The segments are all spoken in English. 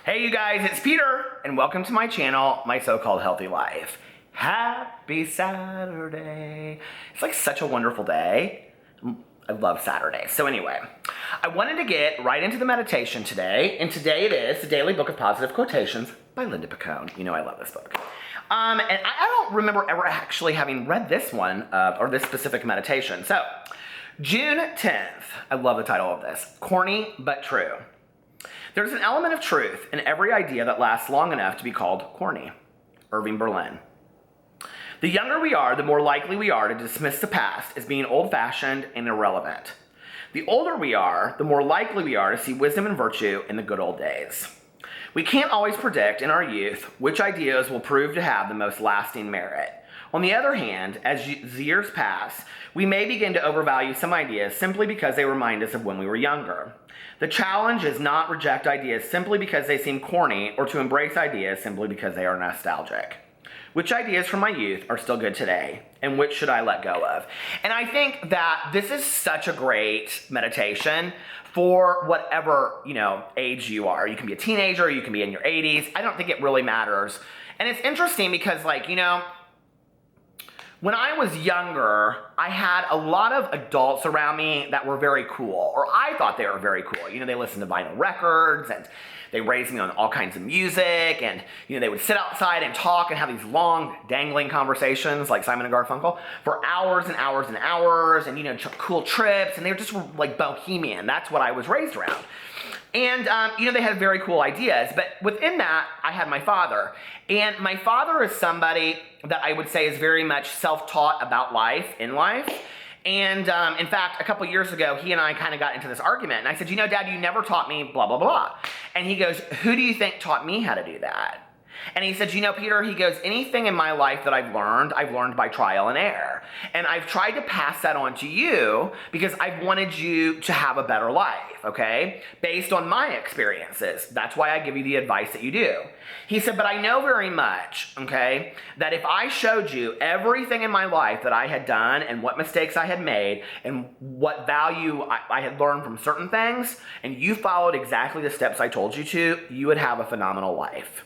Hey you guys, it's Peter, and welcome to my channel, My So-Called Healthy Life. Happy Saturday. It's like such a wonderful day. I love Saturday. So anyway, I wanted to get right into the meditation today, and today it is the Daily Book of Positive Quotations by Linda Picone. You know I love this book. And I don't remember ever actually having read this one, or this specific meditation. So, June 10th, I love the title of this, Corny But True. There's an element of truth in every idea that lasts long enough to be called corny. Irving Berlin. The younger we are, the more likely we are to dismiss the past as being old-fashioned and irrelevant. The older we are, the more likely we are to see wisdom and virtue in the good old days. We can't always predict in our youth which ideas will prove to have the most lasting merit. On the other hand, as years pass, we may begin to overvalue some ideas simply because they remind us of when we were younger. The challenge is not reject ideas simply because they seem corny or to embrace ideas simply because they are nostalgic. Which ideas from my youth are still good today, and which should I let go of? And I think that this is such a great meditation for whatever, age you are. You can be a teenager, you can be in your 80s. I don't think it really matters. And it's interesting because, when I was younger, I had a lot of adults around me that were very cool, or I thought they were very cool. They listened to vinyl records, and they raised me on all kinds of music, and, they would sit outside and talk and have these long, dangling conversations like Simon and Garfunkel for hours and hours and hours, and, cool trips, and they were just like bohemian. That's what I was raised around. And, they had very cool ideas, but within that, I had my father. And my father is somebody that I would say is very much self-taught about life, in life. And, in fact, a couple years ago, he and I kind of got into this argument. And I said, Dad, you never taught me blah, blah, blah. And he goes, who do you think taught me how to do that? And he said, Peter, he goes, anything in my life that I've learned by trial and error. And I've tried to pass that on to you because I've wanted you to have a better life, okay? Based on my experiences. That's why I give you the advice that you do. He said, but I know very much, okay, that if I showed you everything in my life that I had done and what mistakes I had made and what value I had learned from certain things, and you followed exactly the steps I told you to, you would have a phenomenal life.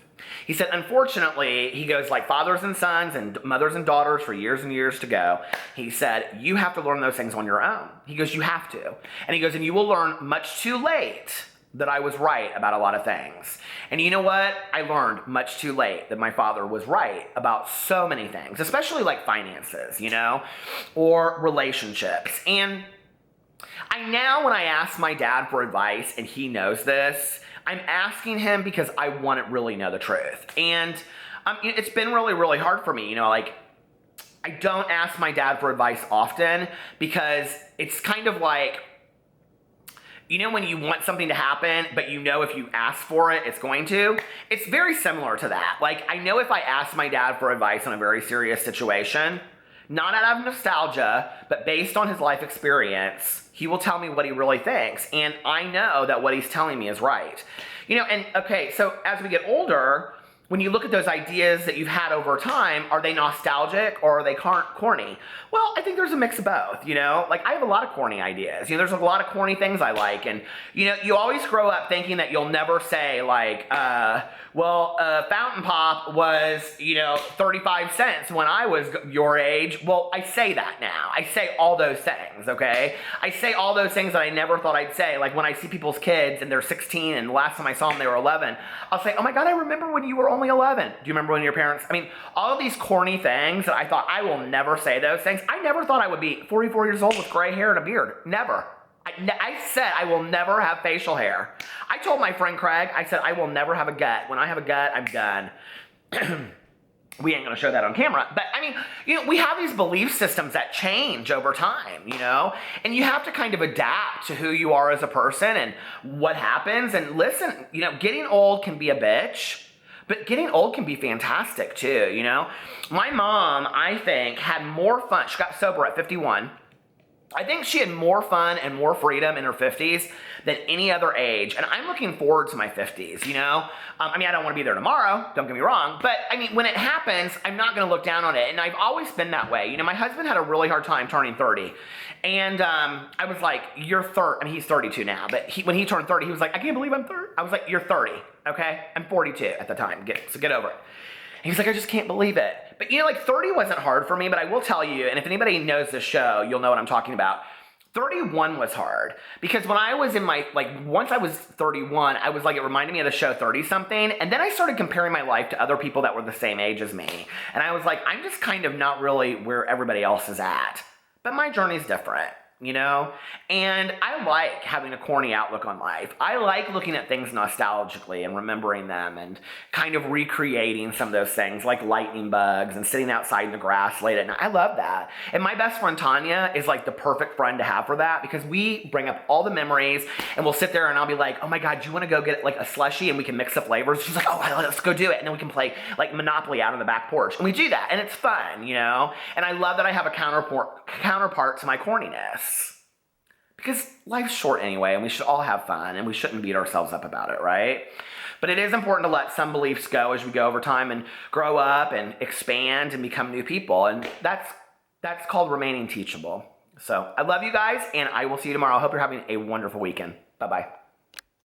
He said, unfortunately, he goes, like fathers and sons and mothers and daughters for years and years to go, he said, you have to learn those things on your own. He goes, you have to. And he goes, and you will learn much too late that I was right about a lot of things. And you know what? I learned much too late that my father was right about so many things, especially like finances, or relationships. And I now, when I ask my dad for advice, and he knows this, I'm asking him because I want to really know the truth. And it's been really, really hard for me. I don't ask my dad for advice often because it's kind of like, when you want something to happen, but if you ask for it, it's going to. It's very similar to that. I know if I ask my dad for advice on a very serious situation, not out of nostalgia, but based on his life experience, he will tell me what he really thinks. And I know that what he's telling me is right. So as we get older, when you look at those ideas that you've had over time, are they nostalgic or are they corny? Well, I think there's a mix of both, I have a lot of corny ideas. There's a lot of corny things I like. And, you always grow up thinking that you'll never say fountain pop was, 35 cents when I was your age. Well, I say that now. I say all those things, okay? I say all those things that I never thought I'd say. Like when I see people's kids and they're 16 and the last time I saw them they were 11, I'll say, oh my God, I remember when you were only 11. Do you remember when your parents, all of these corny things that I thought I will never say those things. I never thought I would be 44 years old with gray hair and a beard. Never. I said I will never have facial hair. I told my friend Craig, I said I will never have a gut. When I have a gut, I'm done. We ain't going to show that on camera. But, we have these belief systems that change over time, and you have to kind of adapt to who you are as a person and what happens. And listen, getting old can be a bitch. But getting old can be fantastic too, My mom, I think, had more fun. She got sober at 51. I think she had more fun and more freedom in her 50s than any other age. And I'm looking forward to my 50s, you know? I mean, I don't want to be there tomorrow, don't get me wrong. But I mean, when it happens, I'm not going to look down on it. And I've always been that way. You know, my husband had a really hard time turning 30. And I was like, you're 30. I mean, he's 32 now. But when he turned 30, he was like, I can't believe I'm 30. I was like, you're 30, okay? I'm 42 at the time. So get over it. He was like, I just can't believe it. But you know, like 30 wasn't hard for me, but I will tell you, and if anybody knows this show, you'll know what I'm talking about. 31 was hard because when I was in my, like, once I was 31, I was like, it reminded me of the show 30 something. And then I started comparing my life to other people that were the same age as me. And I was like, I'm just kind of not really where everybody else is at. But my journey's different. You know? And I like having a corny outlook on life. I like looking at things nostalgically and remembering them and kind of recreating some of those things like lightning bugs and sitting outside in the grass late at night. I love that. And my best friend Tanya is like the perfect friend to have for that because we bring up all the memories and we'll sit there and I'll be like, oh my God, do you want to go get like a slushie and we can mix the flavors? She's like, oh, let's go do it. And then we can play like Monopoly out on the back porch. And we do that and it's fun, you know? And I love that I have a counterpart to my corniness. Because life's short anyway, and we should all have fun, and we shouldn't beat ourselves up about it, right? But it is important to let some beliefs go as we go over time and grow up and expand and become new people, and that's called remaining teachable. So I love you guys, and I will see you tomorrow. I hope you're having a wonderful weekend. Bye-bye.